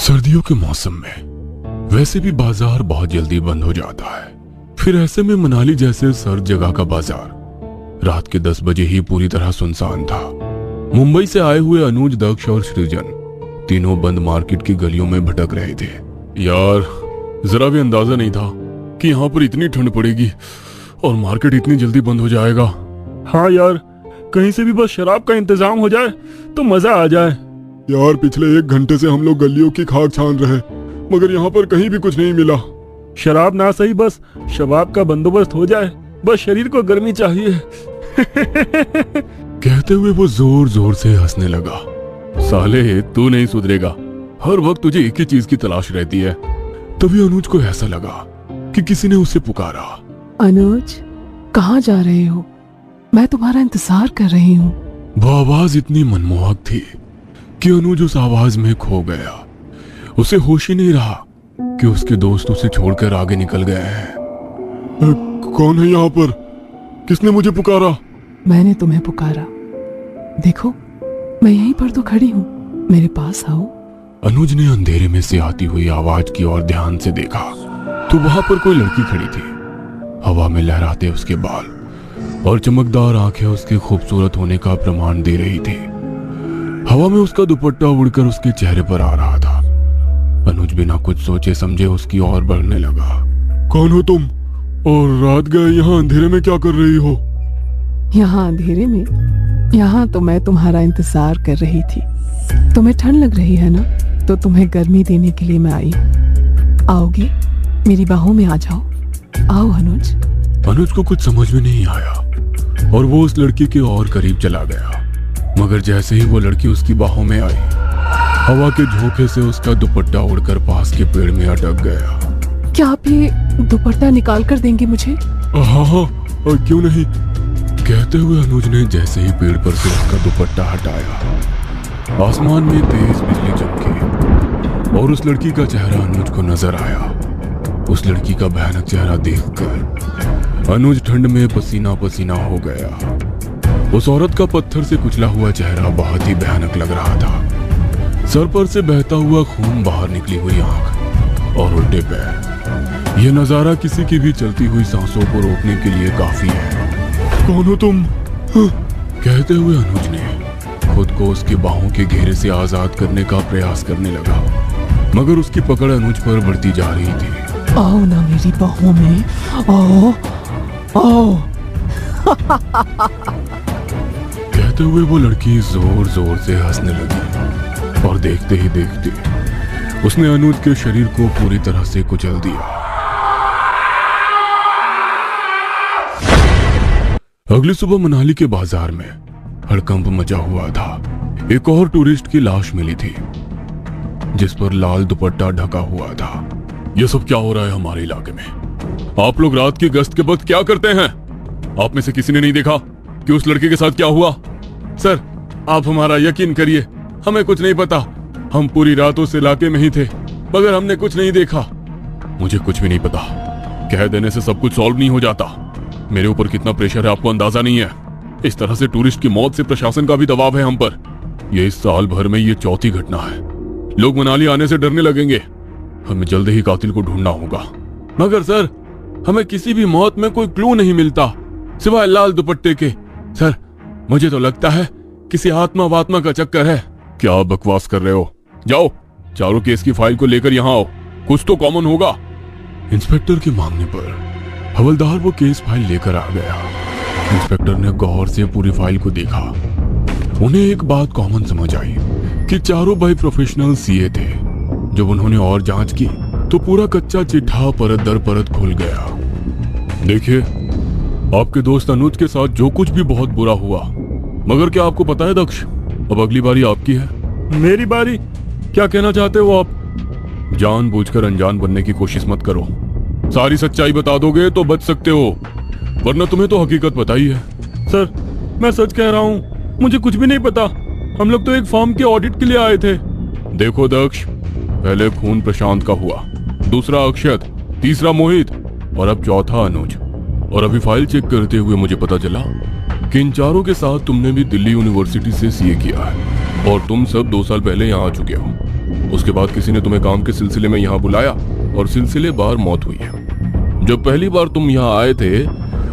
सर्दियों के मौसम में वैसे भी बाजार बहुत जल्दी बंद हो जाता है। फिर ऐसे में मनाली जैसे सर्द जगह का बाजार रात के 10 बजे ही पूरी तरह सुनसान था। मुंबई से आए हुए अनुज, दक्ष और सृजन तीनों बंद मार्केट की गलियों में भटक रहे थे। यार, जरा भी अंदाजा नहीं था कि यहाँ पर इतनी ठंड पड़ेगी और मार्केट इतनी जल्दी बंद हो जाएगा। हाँ यार, कहीं से भी बस शराब का इंतजाम हो जाए तो मजा आ जाए। यार, पिछले 1 घंटे से हम लोग गलियों की खाक छान रहे, मगर यहाँ पर कहीं भी कुछ नहीं मिला। शराब ना सही, बस शबाब का बंदोबस्त हो जाए, बस शरीर को गर्मी चाहिए। कहते हुए वो जोर जोर से हंसने लगा। साले, तू नहीं सुधरेगा, हर वक्त तुझे एक ही चीज की तलाश रहती है। तभी अनुज को ऐसा लगा कि किसी ने उसे पुकारा। अनुज, कहाँ जा रहे हो? मैं तुम्हारा इंतजार कर रही हूँ। वो आवाज इतनी मनमोहक थी कि अनुज उस आवाज में खो गया। उसे होश ही नहीं रहा कि उसके दोस्त उसे छोड़कर आगे निकल गए हैं। कौन है यहाँ पर? किसने मुझे पुकारा? मैंने तुम्हें पुकारा। देखो, मैं यहीं पर तो खड़ी हूँ, मेरे पास आओ। अनुज ने अंधेरे में से आती हुई आवाज की ओर ध्यान से देखा तो वहां पर कोई लड़की खड़ी थी। हवा में लहराते उसके बाल और चमकदार आंखें उसके खूबसूरत होने का प्रमाण दे रही थी। हवा में उसका दुपट्टा उड़कर उसके चेहरे पर आ रहा था। अनुज बिना कुछ सोचे समझे उसकी ओर बढ़ने लगा। कौन हो तुम? और रात गए यहाँ अंधेरे में क्या कर रही हो? यहाँ अंधेरे में? यहाँ तो मैं तुम्हारा इंतजार कर रही थी। तुम्हें ठंड लग रही है ना, तो तुम्हें गर्मी देने के लिए मैं आई हूँ। आओगे? मेरी बाहों में आ जाओ। आओ अनुज। अनुज को कुछ समझ में नहीं आया और वो उस लड़की के और करीब चला गया। मगर जैसे ही वो लड़की उसकी बाहों में आई, हवा के झोंके से उसका दुपट्टा उड़कर पास के पेड़ में अटक गया। क्या आप ये दुपट्टा निकाल कर देंगे मुझे? हाँ हाँ, और क्यों नहीं। कहते हुए अनुज ने जैसे ही पेड़ पर से उसका दुपट्टा हटाया, आसमान में तेज बिजली चमकी और उस लड़की का चेहरा अनुज को नजर आया। उस लड़की का भयानक चेहरा देखकर अनुज ठंड में पसीना पसीना हो गया। उस औरत का पत्थर से कुचला हुआ चेहरा बहुत ही भयानक लग रहा था। सर पर से बहता हुआ खून, बाहर निकली हुई आंख और उल्टे पैर। यह नजारा किसी की भी चलती हुई सांसों को रोकने के लिए काफी है। कौन हो तुम? कहते हुए अनुज ने खुद को उसकी बाहों के घेरे से आजाद करने का प्रयास करने लगा, मगर उसकी पकड़ अनुज पर बढ़ती जा रही थी। आओ ना मेरी बाहों में, आओ आओ। कहते हुए वो लड़की जोर जोर से हंसने लगी और देखते ही देखते उसने अनुज के शरीर को पूरी तरह से कुचल दिया। अगली सुबह मनाली के बाजार में हड़कंप मचा हुआ था। एक और टूरिस्ट की लाश मिली थी जिस पर लाल दुपट्टा ढका हुआ था। यह सब क्या हो रहा है हमारे इलाके में? आप लोग रात की गश्त के वक्त क्या करते हैं? आप में से किसी ने नहीं देखा कि उस लड़के के साथ क्या हुआ? सर, आप हमारा यकीन करिए, हमें कुछ नहीं पता। हम पूरी रात उस इलाके में ही थे, मगर हमने कुछ नहीं देखा। मुझे कुछ भी नहीं पता। कह देने से सब कुछ सॉल्व नहीं हो जाता। मेरे ऊपर कितना प्रेशर है आपको अंदाजा नहीं है। इस तरह से टूरिस्ट की मौत से प्रशासन का भी दबाव है हम पर। यह इस साल भर में ये चौथी घटना है। लोग मनाली आने से डरने लगेंगे। हमें जल्द ही कातिल को ढूंढना होगा। मगर सर, हमें किसी भी मौत में कोई क्लू नहीं मिलता सिवाय लाल दुपट्टे के। सर, मुझे तो लगता है किसी आत्मा वात्मा का चक्कर है। क्या बकवास कर रहे हो? जाओ, चारों केस की फाइल को लेकर यहाँ आओ, कुछ तो कॉमन होगा। इंस्पेक्टर के मांगने पर हवलदार वो केस फाइल लेकर आ गया। इंस्पेक्टर ने गौर से पूरी फाइल को देखा। उन्हें एक बात कॉमन समझ आई कि चारों भाई प्रोफेशनल सीए थे। जब उन्होंने और जांच की तो पूरा कच्चा चिट्ठा परत दर परत खुल गया। देखिए, आपके दोस्त अनुज के साथ जो कुछ भी बहुत बुरा हुआ, मगर क्या आपको पता है दक्ष, अब अगली बारी आपकी है। मेरी बारी? क्या कहना चाहते हो आप? जानबूझकर अनजान बनने की कोशिश मत करो। सारी सच्चाई बता दोगे तो बच सकते हो, वरना तुम्हें तो हकीकत पता ही है। सर, मैं सच कह रहा हूँ, मुझे कुछ भी नहीं पता। हम लोग तो एक फॉर्म के ऑडिट के लिए आए थे। देखो दक्ष, पहले खून प्रशांत का हुआ, दूसरा अक्षत, तीसरा मोहित और अब चौथा अनुज। और अभी फाइल चेक करते हुए मुझे पता चला कि इन चारों के साथ तुमने भी दिल्ली यूनिवर्सिटी से सीए किया है। और तुम सब 2 साल पहले यहाँ आ चुके हो। उसके बाद किसी ने तुम्हें काम के सिलसिले में यहाँ बुलाया और सिलसिलेवार मौत हुई है। जब पहली बार तुम यहाँ आए थे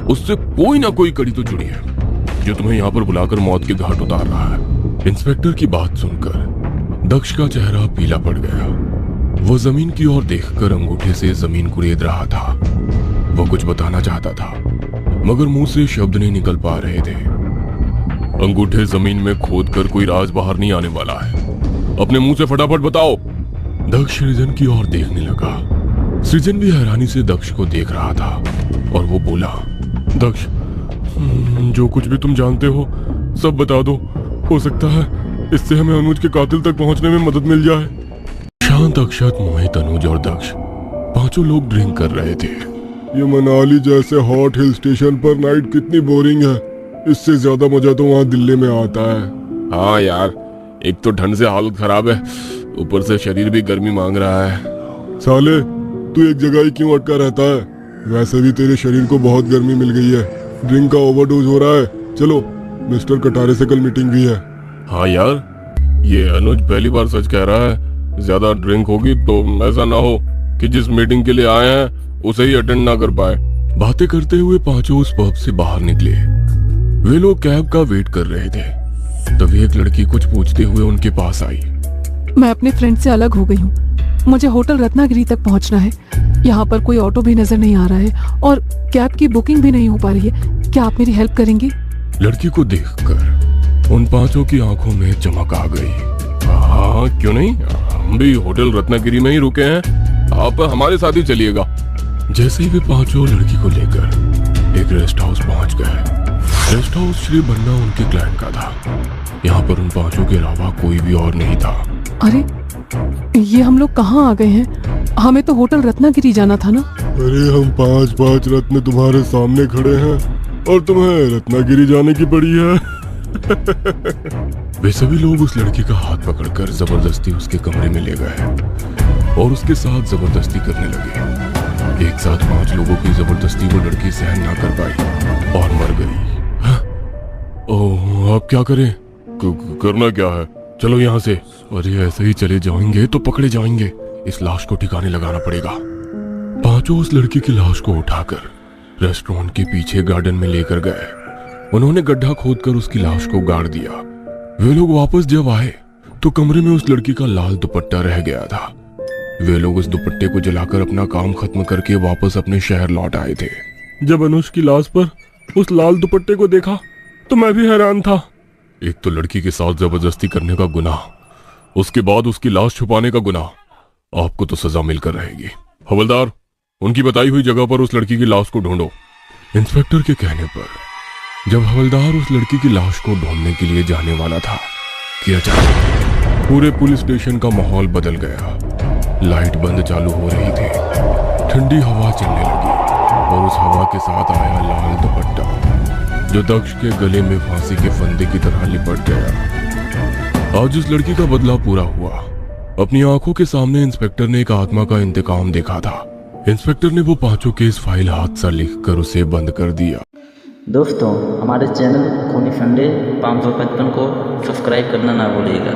उससे कोई ना कोई कड़ी तो जुड़ी है जो तुम्हें यहाँ पर बुलाकर मौत के घाट उतार रहा है। इंस्पेक्टर की बात सुनकर दक्ष का चेहरा पीला पड़ गया। वो जमीन की ओर देखकर अंगूठे से जमीन कुरेद रहा था। वो कुछ बताना चाहता था मगर मुंह से शब्द नहीं निकल पा रहे थे। अंगूठे जमीन में खोदकर कोई राज बाहर नहीं आने वाला है। अपने मुंह से फटाफट बताओ। दक्ष सृजन की ओर देखने लगा। सृजन भी हैरानी से दक्ष को देख रहा था और वो बोला, दक्ष, जो कुछ भी तुम जानते हो सब बता दो। हो सकता है इससे हमें अनुज के कातिल तक पहुंचने में मदद मिल जाए। शांत, अक्षत, मोहित, अनुज और दक्ष 5 लोग ड्रिंक कर रहे थे। ये मनाली जैसे हॉट हिल स्टेशन पर नाइट कितनी बोरिंग है। इससे ज्यादा मजा तो वहाँ दिल्ली में आता है। हाँ यार, एक तो ठंड से हालत खराब है, ऊपर से शरीर भी गर्मी मांग रहा है। साले, तू एक जगह ही क्यों अटका रहता है? वैसे भी तेरे शरीर को बहुत गर्मी मिल गई है। ड्रिंक का ओवरडोज हो रहा है। चलो, मिस्टर कटारे से कल मीटिंग भी है। हाँ यार, ये अनुज पहली बार सच कह रहा है। ज्यादा ड्रिंक होगी तो ऐसा ना हो कि जिस मीटिंग के लिए आए हैं उसे ही अटेंड ना कर पाए। बातें करते हुए 5 उस पब से बाहर निकले। वे लोग कैब का वेट कर रहे थे। तभी एक लड़की कुछ पूछते हुए उनके पास आई। मैं अपने फ्रेंड से अलग हो गई हूँ। मुझे होटल रत्नागिरी तक पहुँचना है। यहाँ पर कोई ऑटो भी नजर नहीं आ रहा है और कैब की बुकिंग भी नहीं हो पा रही है। क्या आप मेरी हेल्प करेंगे? लड़की को देखकर उन 5 की आंखों में चमक आ गई। हाँ, क्यों नहीं, हम भी होटल रत्नागिरी में ही रुके हैं। आप हमारे साथ ही चलिएगा। जैसे ही वे 5 लड़की को लेकर एक रेस्ट हाउस पहुंच गए। रेस्ट हाउस श्री बन्ना उनके क्लाइंट का था। यहाँ पर उन 5 के अलावा कोई भी और नहीं था। अरे, ये हम लोग कहाँ आ गए हैं? हमें तो होटल रत्नागिरी जाना था ना। अरे, हम 5 रत्न तुम्हारे सामने खड़े हैं और तुम्हें रत्नागिरी जाने की पड़ी है। वे सभी लोग उस लड़की का हाथ पकड़कर जबरदस्ती उसके कमरे में ले गए और उसके साथ जबरदस्ती करने लगे। एक साथ 5 लोगों की जबरदस्ती वो लड़की सहन ना कर पाई और मर गई। ओह, अब क्या करें? करना क्या है? चलो यहाँ से। अरे, ऐसे ही चले जाएंगे तो पकड़े जाएंगे। इस लाश को ठिकाने लगाना पड़ेगा। 5 उस लड़की की लाश को उठाकर रेस्टोरेंट के पीछे गार्डन में लेकर गए। उन्होंने गड्ढा खोदकर उसकी लाश को गाड़ दिया। वे लोग वापस जब आए तो कमरे में उस लड़की का लाल दुपट्टा रह गया था। वे लोग उस दुपट्टे को जलाकर अपना काम खत्म करके वापस अपने शहर लौट आए थे। जब अनुज की लाश पर उस लाल दुपट्टे को देखा तो मैं भी हैरान था। एक तो लड़की के साथ जबरदस्ती करने का गुनाह, उसके बाद उसकी लाश छुपाने का गुनाह। आपको तो सजा मिलकर रहेगी। हवलदार, उनकी बताई हुई जगह पर उस लड़की की लाश को ढूंढो। इंस्पेक्टर के कहने पर जब हवलदार उस लड़की की लाश को ढूंढने के लिए जाने वाला था कि अचानक पूरे पुलिस स्टेशन का माहौल बदल गया। लाइट बंद चालू हो रही थी। ठंडी हवा चलने लगी और उस हवा के साथ आया लाल दुपट्टा जो दक्ष के गले में फांसी के फंदे की तरह लिपट गया। आज उस लड़की का बदला पूरा हुआ। अपनी आंखों के सामने इंस्पेक्टर ने एक आत्मा का इंतकाम देखा था। इंस्पेक्टर ने वो 5 केस फाइल हाथ से लिखकर उसे बंद कर दिया। दोस्तों, हमारे चैनल खूनी फंडे 555 को सब्सक्राइब करना ना भूलिएगा।